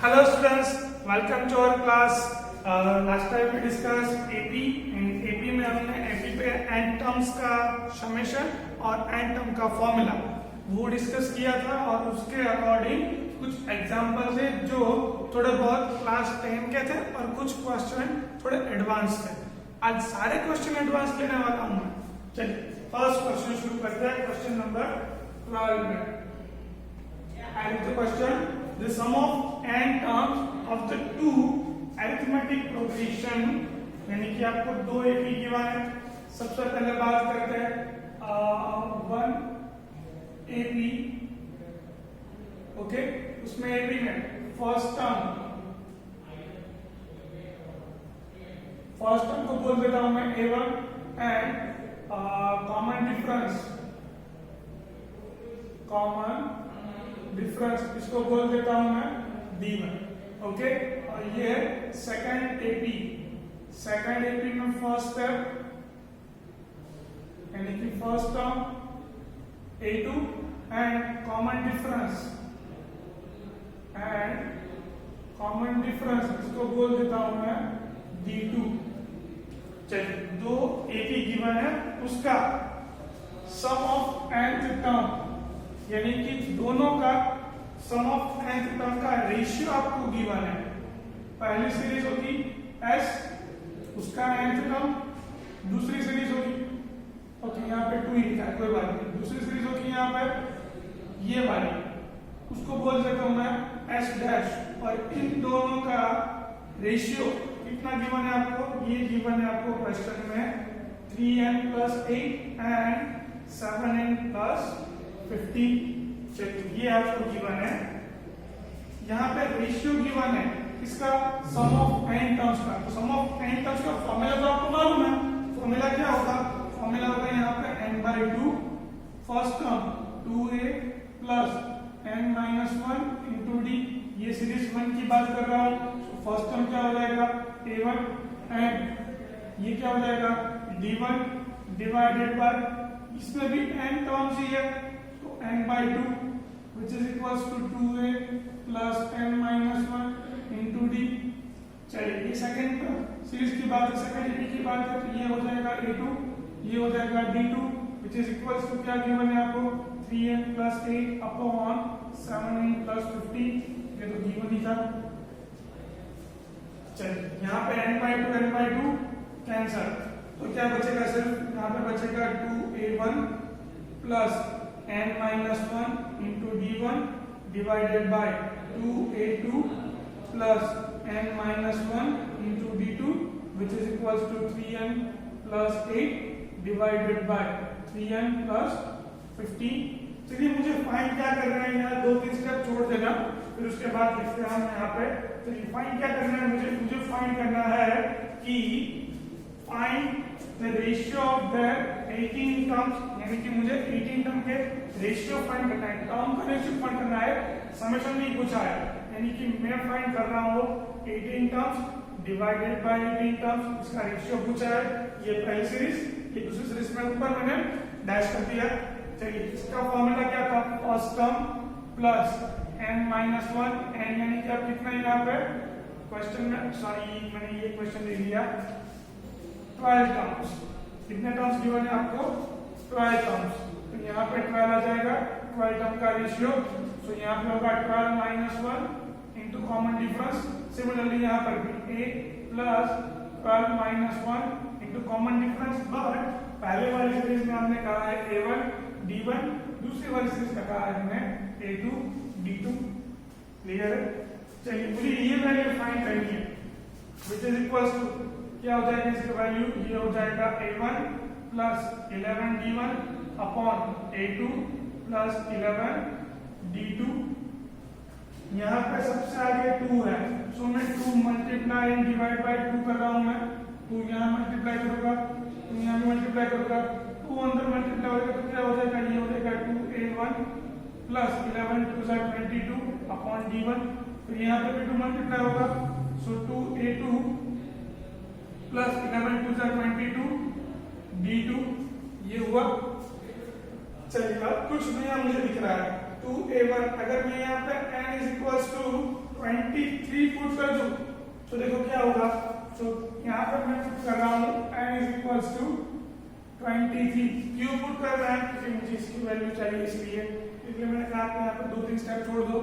Hello students, welcome to our class. Last time we discussed AP and AP में हमने AP पे and terms का summation और and term का formula वो डिस्कस किया था और उसके अकॉर्डिंग कुछ एग्जांपल्स है जो थोड़े बहुत क्लास 10 के थे और कुछ क्वेश्चन थोड़े एडवांस थे। आज सारे क्वेश्चन एडवांस लेने वाला हूँ मैं। चलिए फर्स्ट क्वेश्चन शुरू करते हैं। क्वेश्चन नंबर 12 में and the question, the sum of n terms of the two arithmetic progression, यानी कि आपको दो AP गिवन है। सबसे पहले बात करते हैं 1 AP, ओके। उसमें AP में फर्स्ट टर्म को बोल देता हूं मैं A1 एंड कॉमन डिफरेंस इसको बोल देता हूं मैं D1, ओके। और ये है सेकंड एपी में फर्स्ट स्टेप यानी कि first term A2 and common difference इसको बोल देता हूं मैं D2। चलिए दो एपी गिवन है, उसका सम ऑफ nth टर्म यानी कि दोनों का सम ऑफ nth टर्म का रेशियो आपको गिवन है। पहली सीरीज होगी s, उसका nth टर्म, दूसरी सीरीज होगी ओके, यहाँ पे 2 ही लिखा है कोई बात नहीं। दूसरी सीरीज होगी यहाँ पे ये वाली, उसको बोल देता हूं मैं s डैश। और इन दोनों का रेशियो कितना गिवन है आपको? ये गिवन है आपको क्वेश्चन में 3n + 8 एंड 7n + 15। ये आपको गिवन है। यहाँ पे रेशियो गिवन है इसका सम ऑफ n टर्म्स का। तो सम ऑफ n टर्म्स का फॉर्मूला तो आपको मालूम है। फॉर्मूला क्या होगा? फॉर्मूला होगा यहाँ पे n/2 first term 2a + n-1 × d। ये सीरीज 1 की बात कर रहा हूँ। फर्स्ट टर्म क्या हो जाएगा? a1 एंड ये क्या हो जाएगा? d1 डिवाइडेड बाय, इसमें भी n टर्म्स ही है तो n/2 which is equals to 2a + n-1 × d। चलिए ये सेकंड सीरीज की बात है, सेकंड एपी की बात है तो ये हो जाएगा a2, ये हो जाएगा d2 which is equals to क्या गिवन है आपको? 3n + 8 upon 7n + 15। ये तो गिवन ही था। चलिए यहाँ पे n/2 कैंसल, तो क्या बचेगा? सिर्फ यहाँ पे बचेगा 2a1 + n-1 × d1 divided by 2a2 + n-1 × d2 which is equals to 3n + 8 divided bye 3n + 15। चलिए मुझे फाइंड क्या करना है, यहाँ 2-3 स्टेप छोड़ देना, फिर उसके बाद लिखते हैं हम यहाँ पे। तो फाइंड क्या करना है मुझे फाइंड करना है कि find the ratio of the 18 terms, यानी कि मुझे 18 टर्म के रेशियो फाइंड करना है। टर्म का रेशियो फाइंड करना है, समेशन नहीं पूछा है। यानी कि मैं फाइंड कर रहा हूँ 18 टर्म्स डिवाइडेड बाय 18 टर्म्स, इसका रेशियो पूछा है। ये पहली सीरीज, ये दूसरी सीरीज में ऊपर मैंने डैश कर दिया। चलिए इसका फॉर्मूला क्या था? First term plus n-1, n यानी कि अब कितना है यहाँ पे क्वेश्चन में, सॉरी मैंने ये क्वेश्चन ले लिया, 12 टर्म्स। कितने टर्म्स गिवन है आपको? 12 टर्म्स। तो यहाँ पे 12 आ जाएगा, 12 टर्म का रेशियो। तो यहाँ पे होगा 12 - 1 इंटू कॉमन डिफरेंस। सिमिलरली यहाँ पर भी 8 + 12 - 1 इंटू कॉमन डिफरेंस। बट पहले वाली सीरीज में हमने कहा है a1 d1, दूसरी वाली सीरीज में कहा है हमने a2 d2। क्लियर है? चलिए मुझे ये वैल्यू फाइंड करनी है which is equals to क्या हो जाएगा इसका वैल्यू? ये हो जाएगा a1 + 11 d1 upon a2 + 11 d2। यहाँ पे सबसे आगे 2 है, सो मैं 2 मल्टीप्लाई एंड डिवाइड बाय 2 कर रहा हूँ मैं। 2 यहाँ मल्टीप्लाई करूंगा, 2 यहाँ मल्टीप्लाई करूंगा, 2 अंदर मल्टीप्लाई होगा तो क्या हो जाएगा? ये हो जाएगा 2a1 + 11 2 × 22 अपॉन d1। फिर यहाँ पे भी 2 मल्टीप्लाई होगा, सो 2a2 + 11 2 × 22 d2। ये हुआ। चलिए अब कुछ नया मुझे दिख रहा है। 2a1 अगर मैं यहाँ पे n = 23 पुट कर दूं तो देखो क्या होगा। तो यहाँ पर मैं पुट कर रहा हूँ n इज इक्वल्स टू 23। क्यों पुट कर रहा है? क्योंकि मुझे इसकी वैल्यू चाहिए, इसलिए मैंने कहा कि यहाँ पर 2-3 स्टेप छोड़ दो।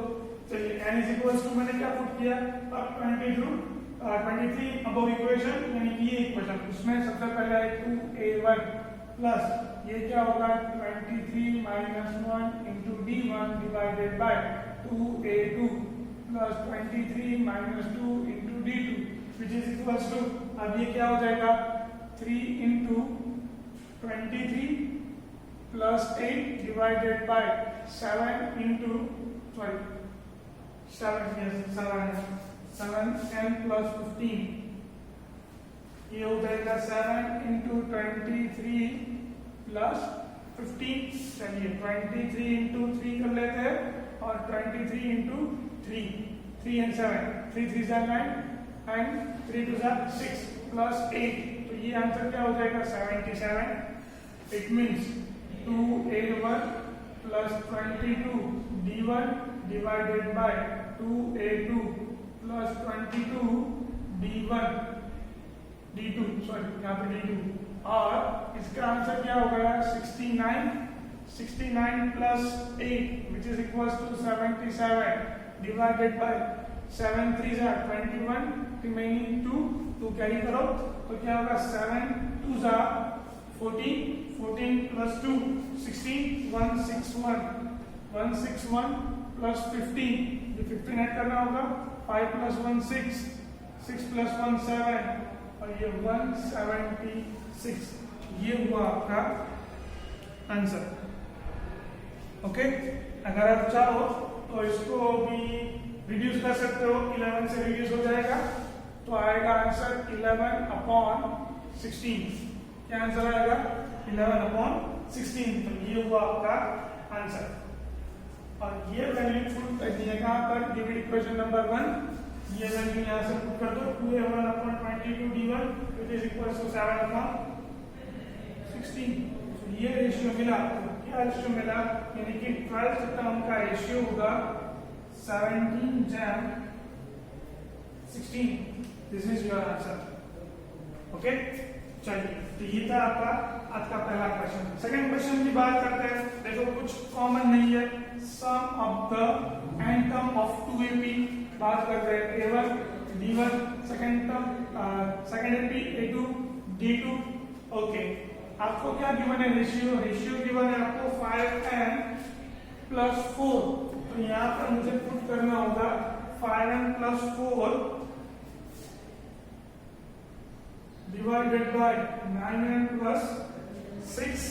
चलिए n इज इक्वल्स टू मैंने क्या पुट किया, अब 23 अबव इक्वेशन यानी कि ये इक्वेशन, उसमें सबसे पहले है 2a1 प्लस ये क्या होगा 23 minus 1 into d1 divided by 2a2 plus 23 minus 2 into d2 which is equals to, अब ये क्या हो जाएगा 3 into 23 plus 8 divided by 7 into 7n plus 15, ये हो जाएगा 7 इंटू 23 प्लस 15। चलिए 23 इंटू 3 कर लेते हैं और 23 इंटू 3 and 7, 3 3 9 and 3 2 6 प्लस 8, तो ये आंसर क्या हो जाएगा 77। It means 2a1 plus 22 d1 divided by 2a2 plus 22 d1 d2 sorry यहाँ पे d2, और इसका आंसर क्या होगा 69 plus 8 which is equals to 77 divided by 7 3 21 remaining 2 carry करो तो क्या होगा 7 2 14 प्लस 2 16 161 प्लस 15, ये 15 ऐड करना होगा, 5 प्लस 1 6 प्लस 1 7 और ये 176, ये हुआ आपका आंसर। ओके, अगर आप चाहो तो इसको भी रिड्यूस कर सकते हो, 11 से रिड्यूस हो जाएगा तो आएगा आंसर 11/16। क्या आंसर आएगा 11/16, तो ये हुआ आपका आंसर। और ये वैल्यू पुट करनी है कहां पर, गिवन इक्वेशन नंबर 1, ये वैल्यू यहां से पुट कर दो 2a1/22 d1 which is equals to 7/16। तो ये रेशियो मिला, तो क्या रेशियो मिला, यानी कि 12th टर्म का रेशियो होगा 17/16। This is your answer. Okay, चलिए, तो ये था आपका आज का पहला क्वेश्चन। सेकंड क्वेश्चन की बात करते हैं। देखो कुछ कॉमन नहीं है, sum of the n term of 2ap बात करते हैं, a1 d1 second term second ap a2 d2। Okay, आपको क्या गिवन है, रेशियो गिवन है आपको 5n प्लस 4, तो यहाँ पर मुझे पुट करना होगा 5n plus 4 divided by 9n plus 6।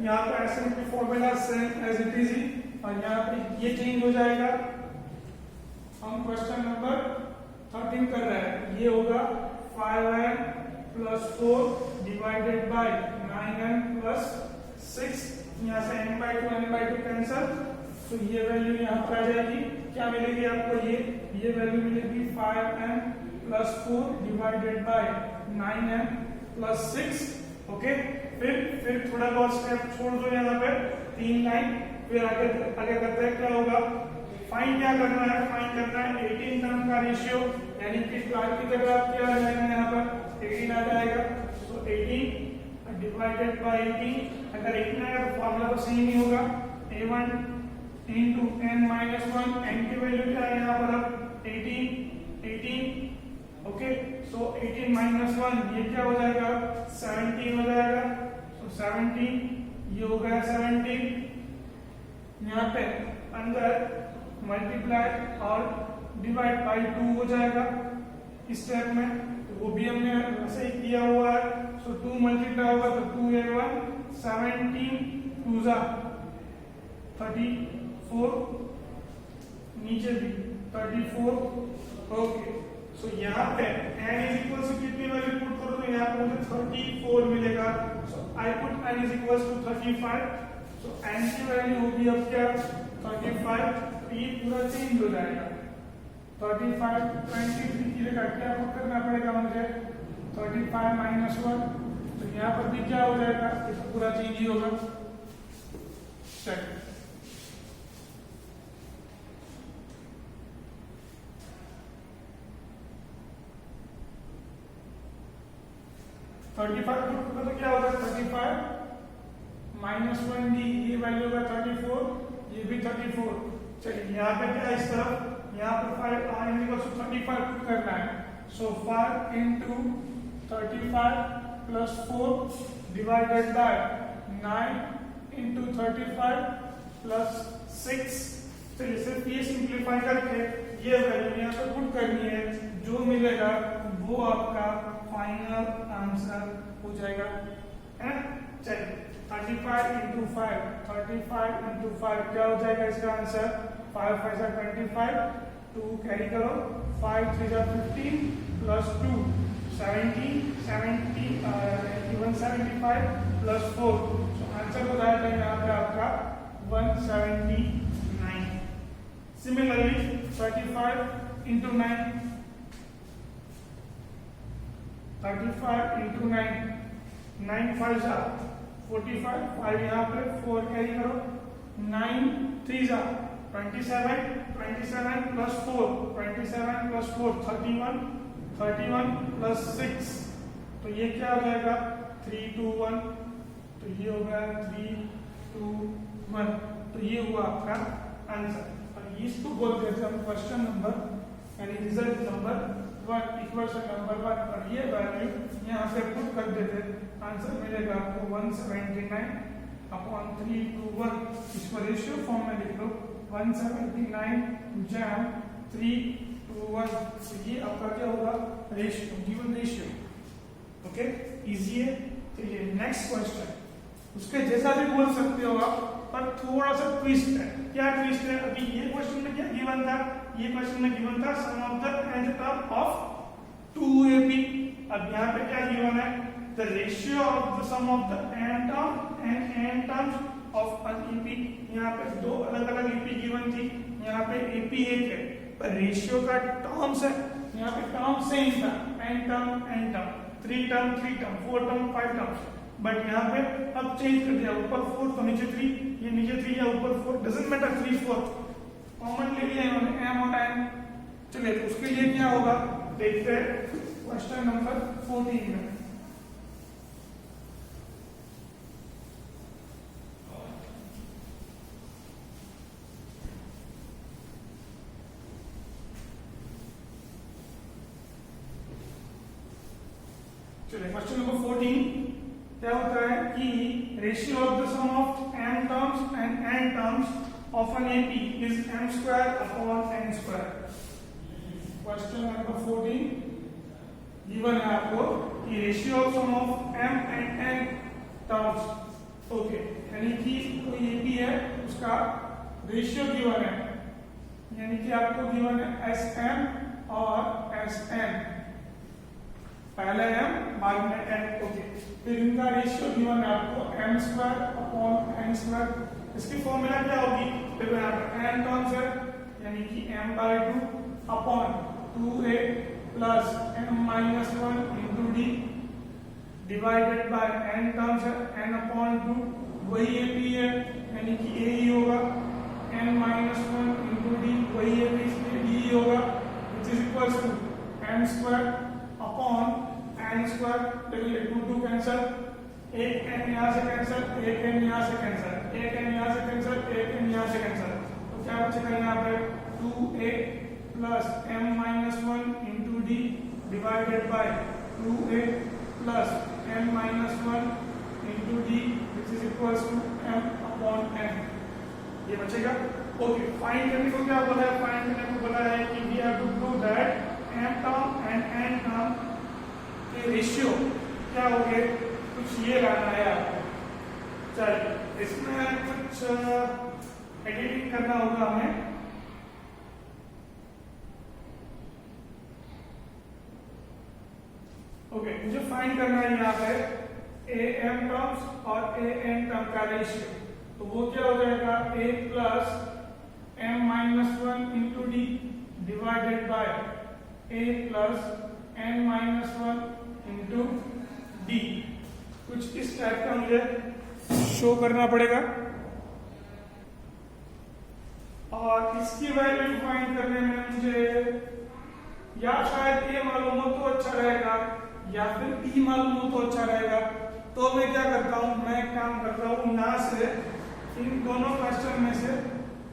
यहाँ पर SMP formula same as it is ही, और यहाँ पे ये चेंज हो जाएगा। हम क्वेश्चन नंबर 13 कर रहे हैं, ये होगा 5n plus 4 divided by 9n plus 6। यहाँ से n/2 कैंसल, तो ये वैल्यू यहाँ पर आ जाएगी। क्या मिलेगी आपको, ये वैल्यू मिलेगी 5n plus 4 divided by 9n plus 6। Okay, फिर थोड़ा बहुत स्टेप छोड़ दो यहाँ पे, 3 लाइन, फिर आगे करते हैं। क्या होगा, फाइंड क्या करना है, 18 टर्म का रेशियो, यानी कि 12 की जगह क्या आ जाएगा, यहाँ पर 18 आ जाएगा। तो 18 डिवाइडेड बाय 18, अगर 18 आएगा तो फॉर्मूला तो सेम ही होगा, a1 इंटू n-1, n की वैल्यू क्या है यहाँ पर, 18। ओके, सो 18 माइनस 1 ये क्या हो जाएगा 17 हो जाएगा। सो 17 ये हो गया 17, यहाँ पे अंदर मल्टीप्लाई और डिवाइड बाय 2 हो जाएगा इस स्टेप में, तो वो भी हमने ऐसे ही किया हुआ है। सो 2 मल्टीप्लाई होगा तो 2a1 17 2 34, नीचे भी 34। ओके, सो यहाँ पे n इज इक्वल टू कितनी वैल्यू पुट करो, तो यहाँ पे मुझे 34 मिलेगा। So I put n is equal to 35। So n की वैल्यू होगी अब क्या 35, तो ये पूरा चेंज हो जाएगा। 35 23 की जगह क्या पुट करना पड़ेगा मुझे 35 माइनस 1, तो यहाँ पर भी क्या हो जाएगा, ये पूरा चेंज ही होगा। चलिए, 35 पुट करो तो क्या होगा 35 माइनस 1 डी, ये वैल्यू होगा 34, ये भी 34। चलिए यहाँ पे क्या इस तरफ यहाँ पर 5 r इक्वल टू 35 पुट करना है। सो 5 into 35 plus 4 divided by 9 into 35 plus 6। चलिए सिर्फ ये सिंप्लीफाई करके ये वैल्यू यहाँ पे पुट करनी है, जो मिलेगा वो आपका फाइनल आंसर हो जाएगा, है। चलिए 35 into 5, 35 into 5 क्या हो जाएगा इसका आंसर? 5 5 जा 25, 2 कैरी करो, 5 3 जा 15 plus 2 70, 175 plus 4। तो आंसर हो जाएगा यहाँ पे आपका 179। सिमिलरली 35 into 9, 35 into 9, 9 5 जा 45, 5 यहाँ पे 4 कैरी करो, 9 3 जा 27, 27 plus 4, 27 plus 4 31, 31 plus 6। तो ये क्या हो जाएगा 3 2 1, तो ये हो गया 3 2 1। तो ये हुआ आपका आंसर। और इसको बोलते हैं हम क्वेश्चन नंबर यानी रिजल्ट नंबर 1, इक्वेशन नंबर 1। और ये वैल्यू यहाँ पे पुट कर देते, आंसर मिलेगा आपको 179 अपॉन 321। इसको रेशियो फॉर्म में लिख लो, 179 जैम 321। तो ये आपका क्या होगा ratio, given ratio. Okay, easy है। चलिए नेक्स्ट क्वेश्चन, उसके जैसा भी बोल सकते हो आप, पर थोड़ा सा ट्विस्ट है। क्या ट्विस्ट है? अभी ये क्वेश्चन में क्या गिवन था? ये क्वेश्चन में गिवन था sum of the nth term of 2ab। अब यहाँ पे क्या गिवन है? The ratio of the sum of the n term and n terms of an ep। यहाँ पे दो अलग अलग ep गिवन थी, यहाँ पे ap एक है, पर रेशियो का टर्म्स है। यहाँ पे टर्म सेम था, n term 3 term 4 term 5 terms. But यहाँ पे अब चेंज कर दिया, ऊपर 4 तो नीचे 3, ये नीचे 3 या ऊपर 4 डजंट मैटर, 3 4 कॉमन ले लिया इन्होंने m और n। चलिए तो उसके लिए क्या होगा देखते हैं क्वेश्चन नंबर 14 में। चलिए क्वेश्चन नंबर 14 क्या होता है कि ratio of the sum of m terms and n terms of an AP is m square upon n square. Question number 14 given है आपको कि ratio of sum of m and n terms. Okay, यानी कि कोई AP है उसका ratio given है, यानी कि आपको गिवन है Sm और Sn, पहले m बाद में n। ओके, फिर इनका रेशियो गिवन है आपको m square upon n square. इसकी फॉर्मूला क्या होगी? फिर यहाँ पर n टर्म्स है, यानी कि m/2 upon 2a plus m-1 into d divided bye n terms है n/2, वही AP है यानी कि a ही होगा, n-1 इंटू d वही AP इसलिए d ही होगा, which is equals to m square upon n square. देखिए 2 कैंसिल, एक n यहाँ से कैंसिल, एक n यहाँ से कैंसिल, एक n यहाँ से कैंसिल, एक n यहाँ से कैंसिल। तो क्या बचेगा यहाँ पे 2a plus m-1 into d divided by 2a plus m-1 into d which is equals to m upon n। ये बचेगा। ओके, फाइंड करने को क्या बोला है? फाइंड करने को बोला है कि we have to prove that m term and n term के रेशियो क्या हो गए, कुछ ये लाना है आपको। चलिए इसमें कुछ एडिटिंग करना होगा हमें। ओके, मुझे फाइंड करना है यहाँ पे am टर्म्स और an टर्म का रेशियो। तो वो क्या हो जाएगा a plus m-1 into d divided bye a plus n-1 into d। कुछ इस टाइप का मुझे शो करना पड़ेगा और इसकी वैल्यू फाइंड करने में मुझे या शायद ये मालूम हो तो अच्छा रहेगा या फिर डी मालूम हो तो अच्छा रहेगा। तो मैं क्या करता हूँ, मैं काम करता हूँ यहाँ से इन दोनों क्वेश्चन में से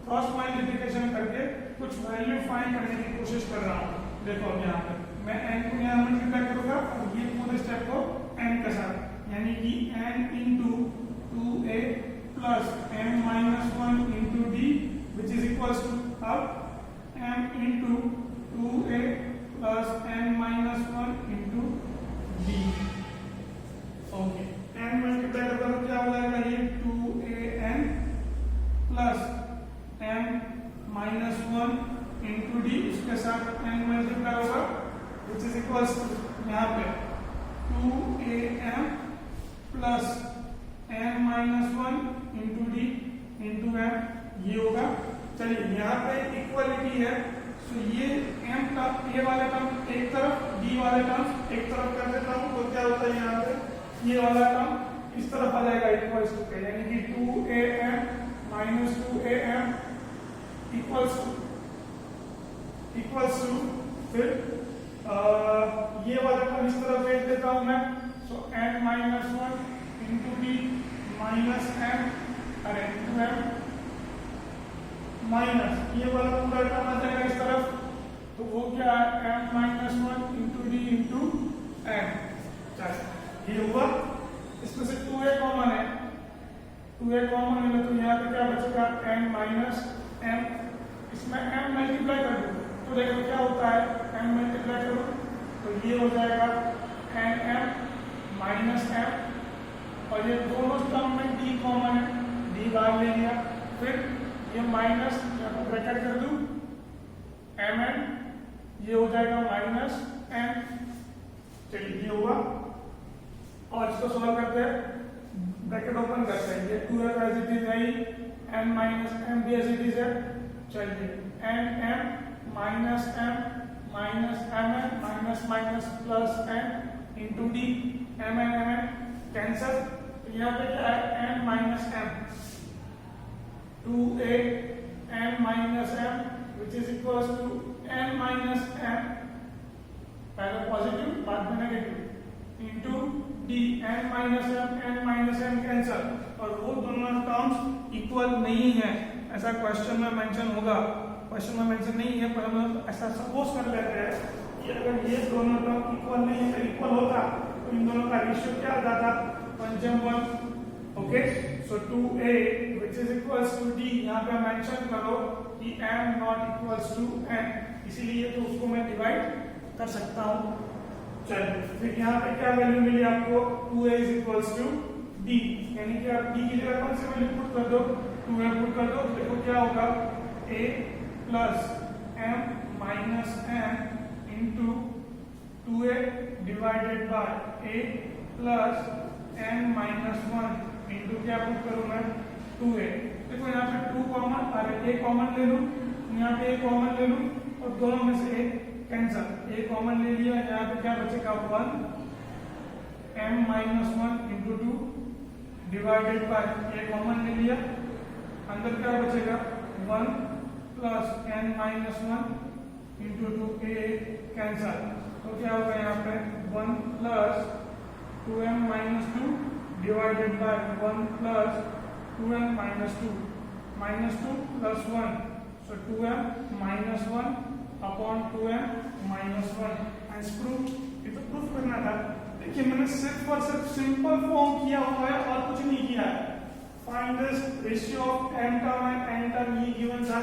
क्रॉस मल्टीप्लिकेशन करके कुछ वैल्यू फाइंड करने की कोशिश कर रहा हूँ। देखो अब यहाँ पे मैं n को यहाँ मल्टीप्लाई करूँगा और ये पूरे स्टेप को n के साथ, यानी कि n into 2a plus m minus 1 into D which is equals to अब m into 2a plus m minus 1 into D. Okay, n multiply करोगे तो क्या हो जाएगा, ये 2an plus m minus 1 into D, उसके साथ n मल्टीप्लाई होगा विच इज इक्वल्स टू यहाँ पे 2am plus m minus 1 into D into m, ये होगा। चलिए यहाँ पे इक्वलिटी है, तो ये m का a वाला टर्म एक तरफ, d वाले टर्म एक तरफ कर देता हूँ, तो क्या होता है यहाँ पे ये वाला टर्म इस तरफ आ जाएगा इक्वल्स टू के, यानी कि 2am minus 2am equals to फिर ये वाला टर्म इस तरफ भेज देता हूँ मैं, सो m minus 1 into D minus m अरे इंटू m माइनस ये वाला पूरा टर्म आ जाएगा इस तरफ, तो वो क्या है m minus 1 into D into m। चलिए ये हुआ, इसमें से 2a कॉमन है, 2a कॉमन है तो यहाँ पे क्या बचेगा m माइनस m, इसमें m मल्टीप्लाई कर दो तो देखो क्या होता है, m मल्टीप्लाई करो तो ये हो जाएगा m माइनस m, और ये दोनों टर्म में d कॉमन है, d बाहर ले लिया, फिर ये माइनस यहाँ पर ब्रैकेट कर दूं mn, ये हो जाएगा माइनस m। चलिए ये हुआ, और इसको सॉल्व करते हैं, ब्रैकेट ओपन करते हैं, ये 2f एज इट इज है, m माइनस m भी एज इट इज है। चलिए m minus m minus mn minus minus plus m into D, mn cancel, तो यहाँ पे क्या है m minus m 2a m minus m which is equals to n minus m, पहले positive बाद में negative, into d n minus m cancel, और वो दोनों टर्म्स इक्वल नहीं है, ऐसा क्वेश्चन में मेंशन होगा, क्वेश्चन में मेंशन नहीं है पर हम लोग ऐसा सपोज कर लेते हैं कि अगर ये दोनों टर्म इक्वल नहीं है, इक्वल होता तो इन दोनों का रेशियो क्या आ जाता 1:1। Okay, so 2a which is equals to d, यहाँ पे मेंशन करो कि m not equals to n, इसीलिए तो उसको मैं डिवाइड कर सकता हूँ। चलिए फिर यहाँ पे क्या वैल्यू मिली आपको, 2a is equals to d, यानी कि आप d की जगह कौन सी वैल्यू पुट कर दो, 2a पुट कर दो, देखो क्या होगा a plus m minus m into 2a divided by a plus m minus 1 into क्या पुट करूं मैं 2a। देखो यहाँ पे 2 कॉमन, अरे a कॉमन ले लूं, यहाँ पे a कॉमन ले लूं और दोनों में से एक कैंसल, a कॉमन ले लिया, यहाँ पे क्या बचेगा 1 m minus 1 into 2 divided by a common ले लिया, अंदर क्या बचेगा 1 plus n minus 1 into 2a cancel, तो क्या होगा यहाँ पे 1 plus 2m minus 2 divided by 1 plus 2m minus 2 plus 1, so 2m minus 1 upon 2m minus 1 as proof। ये तो प्रूफ करना था, देखिए मैंने सिर्फ और सिर्फ सिंपल फॉर्म किया हुआ है और कुछ नहीं किया है। Find the ratio of m term and n term, ये गिवन था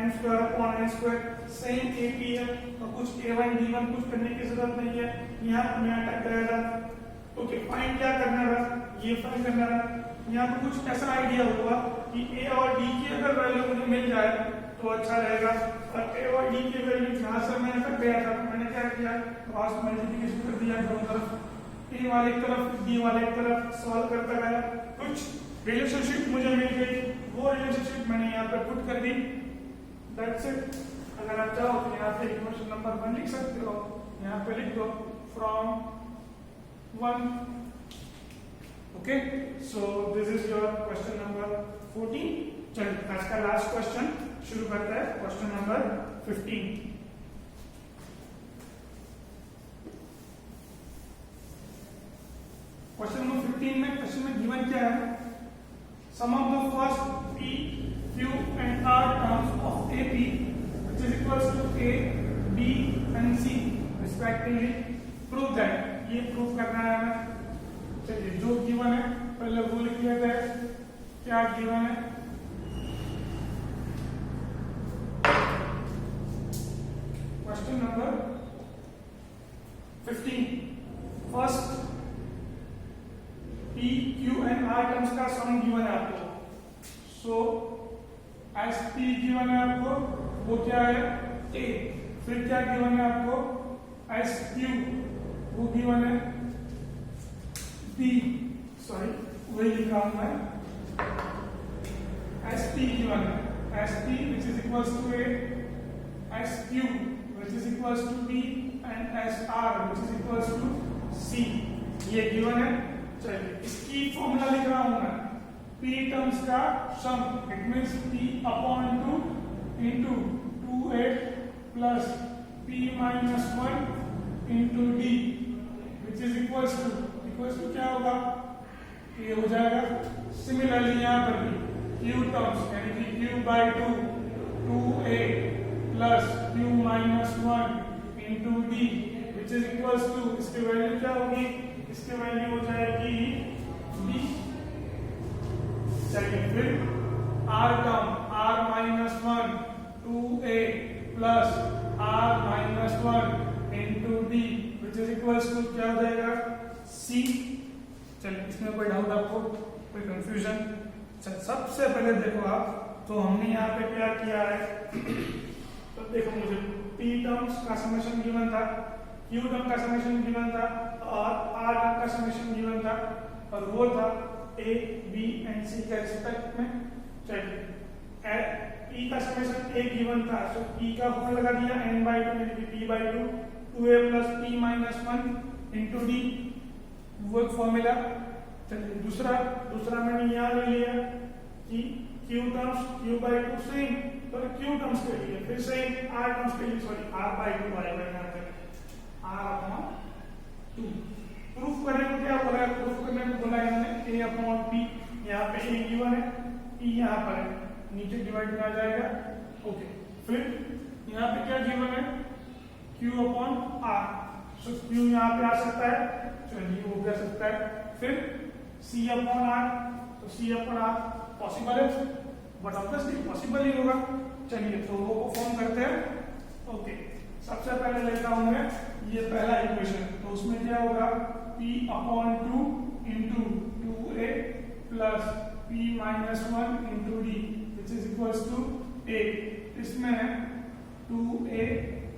m square upon n square, same ap है तो कुछ a1 d1 कुछ करने की जरूरत नहीं है, यहाँ मैं अटक गया था। ओके, फाइंड क्या करना है, ये फाइंड करना है, यहाँ पे कुछ ऐसा आइडिया हुआ कि a और d की अगर वैल्यू मुझे मिल जाए तो अच्छा रहेगा, और a और d की वैल्यू जहाँ से मैं अटक गया था मैंने क्या किया, क्रॉस मल्टीप्लिकेशन कर दिया दोनों तरफ, a वाले एक तरफ d वाले एक तरफ, सॉल्व करता गया, कुछ रिलेशनशिप मुझे मिल गई, वो रिलेशनशिप मैंने यहाँ पे पुट कर दी, दैट्स इट। अगर आप चाहो तो यहाँ पे इक्वेशन नंबर 1 लिख सकते हो, यहाँ पे लिख दो from 1। Okay, so this is your question number 14। चलिए आज का लास्ट क्वेश्चन शुरू करते हैं, क्वेश्चन नंबर 15। 15 में क्वेश्चन में गिवन क्या है, sum of the first P, Q and R terms of AP which is equals to A, B and C respectively prove that, ये प्रूफ करना है हमें। चलिए जो गिवन है पहले वो लिख लेते हैं, क्या गिवन है, question number 15, first P, Q and R terms का सम गिवन है आपको। सो एस P गिवन है आपको, वो क्या है A, फिर क्या गिवन है आपको एस Q, वो गिवन है P, सॉरी वही लिखा हूं मैं, एस P गिवन है, S P which is equals to A, S Q which is equals to B and SR which is equals to C, ये गिवन है। चलिए इसकी फॉर्मूला लिख रहा हूं मैं, P टर्म्स का sum, it means P upon 2 into 2A plus P minus 1 into D which is equals to क्या होगा, ये हो जाएगा। सिमिलरली यहाँ पर भी Q टर्म्स यानी कि Q by 2 2A plus Q minus 1 into D which is equals to, इसकी वैल्यू क्या होगी, इसकी वैल्यू हो जाएगी D। चलिए फिर R term R minus 1 2A plus R minus 1 into D which is equals to क्या हो जाएगा C। चलिए इसमें कोई डाउट आपको, कोई कंफ्यूजन? सबसे पहले देखो आप, तो हमने यहाँ पे क्या किया है, तो देखो मुझे P टर्म्स का समेशन गिवन था, Q टर्म का समेशन गिवन था और R टर्म का समेशन गिवन था, और वो था A, B and C के रिस्पेक्ट में। चलिए E का समेशन A गिवन था, तो E का फॉर्मूला लगा दिया n/2 यानी कि P by 2 2A plus P minus 1 into D, वो एक फॉर्मूला। चलिए दूसरा मैंने यहाँ ले लिया कि Q terms Q by 2 same, तो Q टर्म्स के लिए फिर से R टर्म्स के लिए, सॉरी R by 2 आएगा यहाँ पे, R अपॉन 2। प्रूफ करने को क्या बोला है, प्रूफ करने को बोला है हमने A अपॉन P, यहाँ पे A गिवन है, P यहाँ पर है, नीचे डिवाइड में आ जाएगा। ओके, फिर यहाँ पे क्या गिवन है Q अपॉन R, सो Q यहाँ पे आ सकता है, चलिए वो क्या सकता है, फिर C अपॉन R, तो C अपॉन R पॉसिबल है, बट ऑब्वियसली पॉसिबल ही होगा। चलिए तो वो को फॉर्म करते हैं। ओके, सबसे पहले लेता हूं मैं ये पहला इक्वेशन, तो उसमें क्या होगा P upon 2 into 2A plus P minus 1 into D which is equals to A। इसमें 2A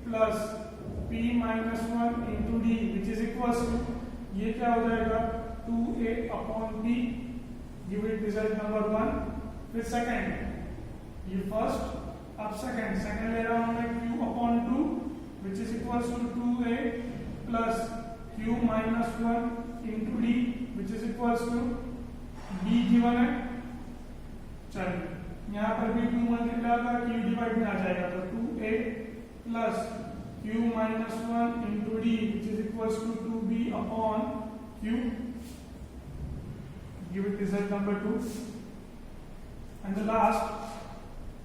plus P minus 1 into D which is equals to, ये क्या हो जाएगा 2A upon P, give it result number 1। फिर second, ये first, अब second ले रहा हूं मैं Q upon 2 which is equals to 2A plus Q minus 1 into D which is equals to B given है। चलिए यहाँ पर भी 2 मल्टीप्लाई होगा, Q डिवाइड में आ जाएगा, तो 2A plus Q minus 1 into D which is equals to 2B upon Q, give it result number 2, and the last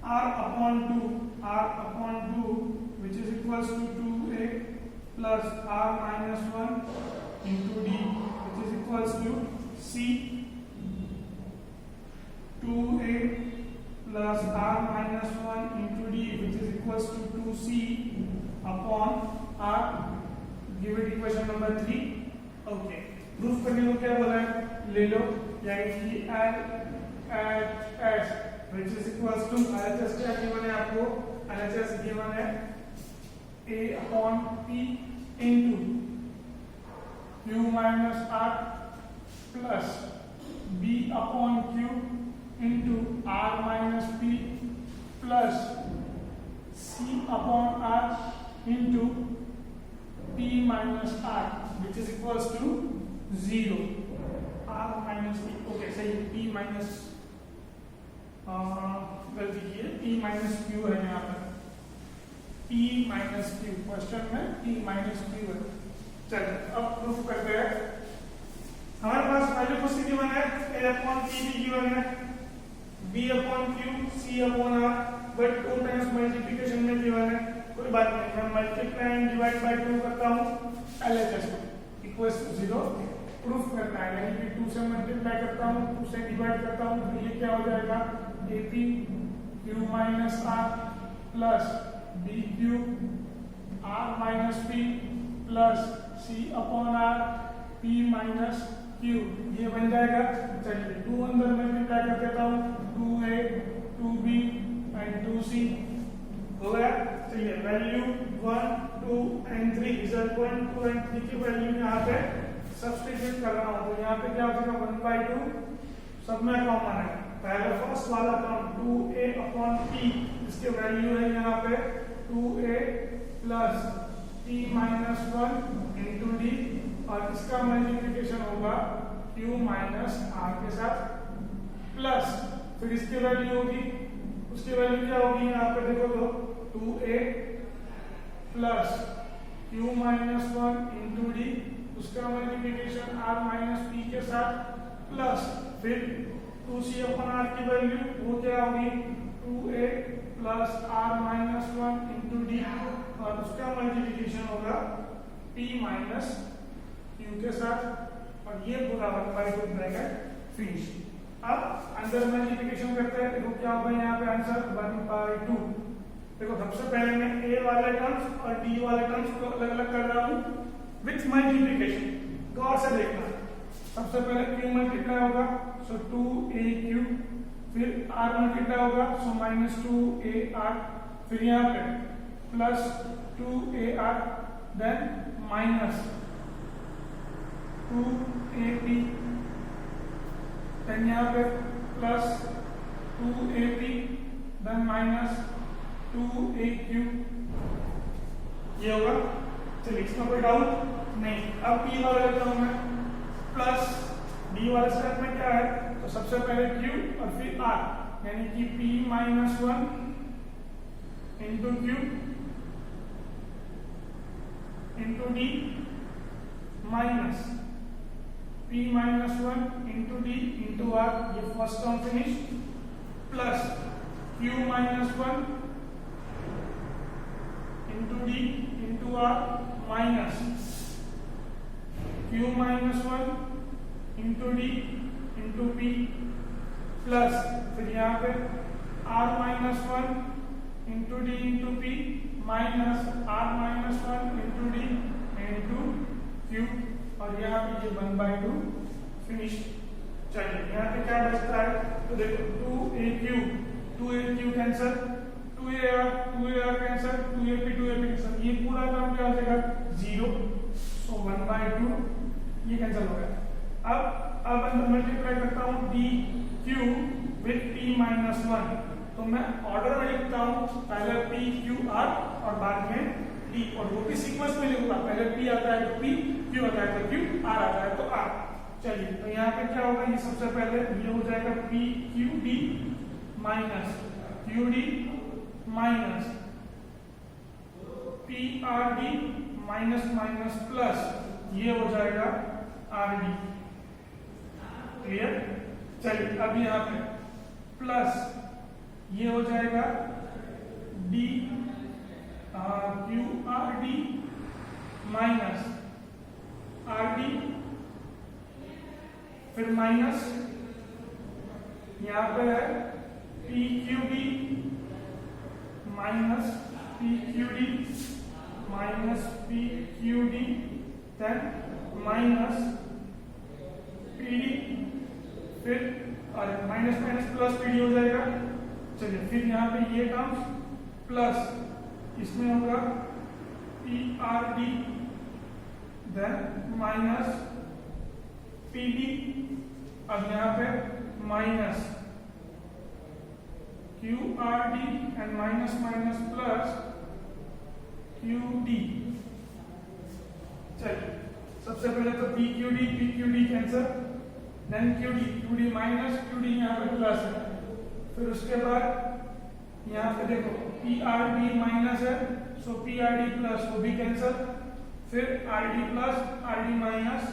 R upon 2 which is equals to 2A plus R minus 1 into D which is equals to C, 2A plus R minus 1 into D which is equals to 2C upon R, give it equation number 3। okay, proof करने को क्या बोला है, ले लो, यानी कि LHS which is equals to LHS क्या given है आपको, LHS गिवन है A upon P into Q minus R plus B upon Q into R minus P plus C upon R into P minus R which is equals to 0, R minus P, okay, सही, P minus गलती की है, P minus Q है यहाँ पर, P minus Q, question में P minus Q है। चलिए अब प्रूफ करते हैं। हमारे पास वैल्यू कुछ गिवन है, a अपॉन p भी गिवन है, b upon q, c upon r, but 2 times multiplication में गिवन है। कोई बात नहीं, मैं मल्टीप्लाई एंड डिवाइड बाय 2 करता हूँ, LHS इक्वल्स टू 0 प्रूफ करना है, यानी कि 2 से मल्टीप्लाई करता हूँ, 2 से डिवाइड करता हूँ, तो ये क्या हो जाएगा, AP q minus r plus BQ r minus p plus c upon r p minus q, ये बन जाएगा। चलिए 2 अंदर मल्टीप्लाई कर देता हूँ, 2a 2b एंड 2c हो गया। चलिए वैल्यू 1 2 एंड 3 रिजल्ट 1 2 एंड 3 की वैल्यू यहाँ पे सब्स्टिट्यूट कर रहा हूँ, तो यहाँ पे क्या हो जाएगा 1/2 सब में कॉमन है, पहले फर्स्ट वाला टर्म 2a अपॉन p, इसके वैल्यू है यहाँ पे 2a plus p minus 1 into d, और इसका मल्टीप्लिकेशन होगा q माइनस r के साथ, प्लस फिर इसकी वैल्यू होगी, उसकी वैल्यू क्या होगी यहाँ पे देखो तो 2a plus q minus 1 into d, उसका मल्टीप्लिकेशन r माइनस p के साथ, प्लस फिर 2c अपॉन r की वैल्यू वो क्या होगी 2a plus r minus 1 into d, और उसका मल्टीप्लिकेशन होगा p माइनस q के साथ, और ये पूरा 1/2 ब्रैकेट फिनिश। अब अंदर मल्टीप्लिकेशन करते हैं, देखो क्या होगा यहाँ पे आंसर 1/2। देखो सबसे पहले मैं a वाले टर्म्स और d वाले टर्म्स को अलग अलग कर रहा हूँ विथ मल्टीप्लिकेशन, गौर से देखना। सबसे पहले q मल्टीप्लाई होगा, सो 2aq, फिर r मल्टीप्लाई होगा, सो माइनस 2ar, फिर यहाँ पे plus 2ar, then minus 2ap, then यहाँ पे plus 2ap, then minus 2aq, ये होगा। चलिए इसमें कोई डाउट नहीं। अब p वाला लेता हूं मैं, प्लस d वाले स्टेप में क्या है, तो सबसे पहले q और फिर r, यानी कि p minus 1 into q into d minus p minus 1 into d into r, ये first term finish, plus q minus 1 into d into r minus q minus 1 into d into p, plus फिर यहाँ पे r minus 1 into d into p minus r minus 1 into d into q, और यहाँ पे ये 1/2 finish. चलिए यहाँ पे क्या बचता है, तो देखो 2aq cancel, 2ar cancel, 2ap cancel, ये पूरा टर्म क्या हो जाएगा 0, सो 1/2 ये कैंसल हो गया। अब मल्टीप्लाई करता हूँ dq विथ p माइनस 1, तो मैं ऑर्डर में लिखता हूँ, पहले p q r और बाद में d, और वो भी सीक्वेंस में लिखूंगा, पहले p आता है तो p, q आता है तो q, r आता है तो r। चलिए तो यहाँ पे क्या होगा, ये सबसे पहले ये हो जाएगा p q d minus q d minus p r d minus minus plus, ये हो जाएगा r d। क्लियर। चलिए अब यहाँ पे प्लस ये हो जाएगा d q r d minus r d, फिर माइनस यहाँ पे है p q d minus p q d minus p q d, then minus p d, फिर और minus minus plus p d हो जाएगा। चलिए फिर यहाँ पे ये टर्म्स प्लस इसमें होगा p r d, then minus p d, अब यहाँ पे minus q r d and minus minus plus q d। चलिए सबसे पहले तो p q d cancel, then q d minus q d यहाँ पे प्लस है, फिर उसके बाद यहाँ पे देखो p r d माइनस है, सो p r d प्लस वो भी कैंसल, फिर r d plus r d minus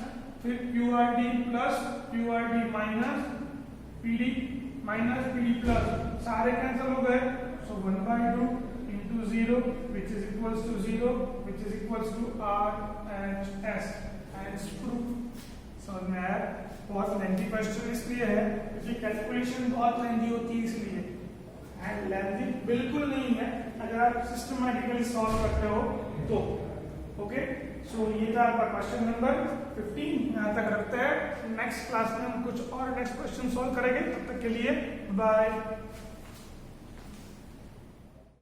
फिर QRD plus QRD minus PD plus, सारे कैंसिल हो गए, सो 1/2 into 0 which is equals to 0 which is equals to RHS and proof। समझ में आया? बहुत लेंथी क्वेश्चन इसलिए है क्योंकि कैलकुलेशन बहुत लेंथी होती है, इसलिए एंड लेंथी बिल्कुल नहीं है अगर आप सिस्टमैटिकली सॉल्व करते हो तो। ओके, सो ये था आपका क्वेश्चन नंबर 15, यहाँ तक रखते हैं। नेक्स्ट क्लास में हम कुछ और नेक्स्ट क्वेश्चन सॉल्व करेंगे, तब तक के लिए बाय।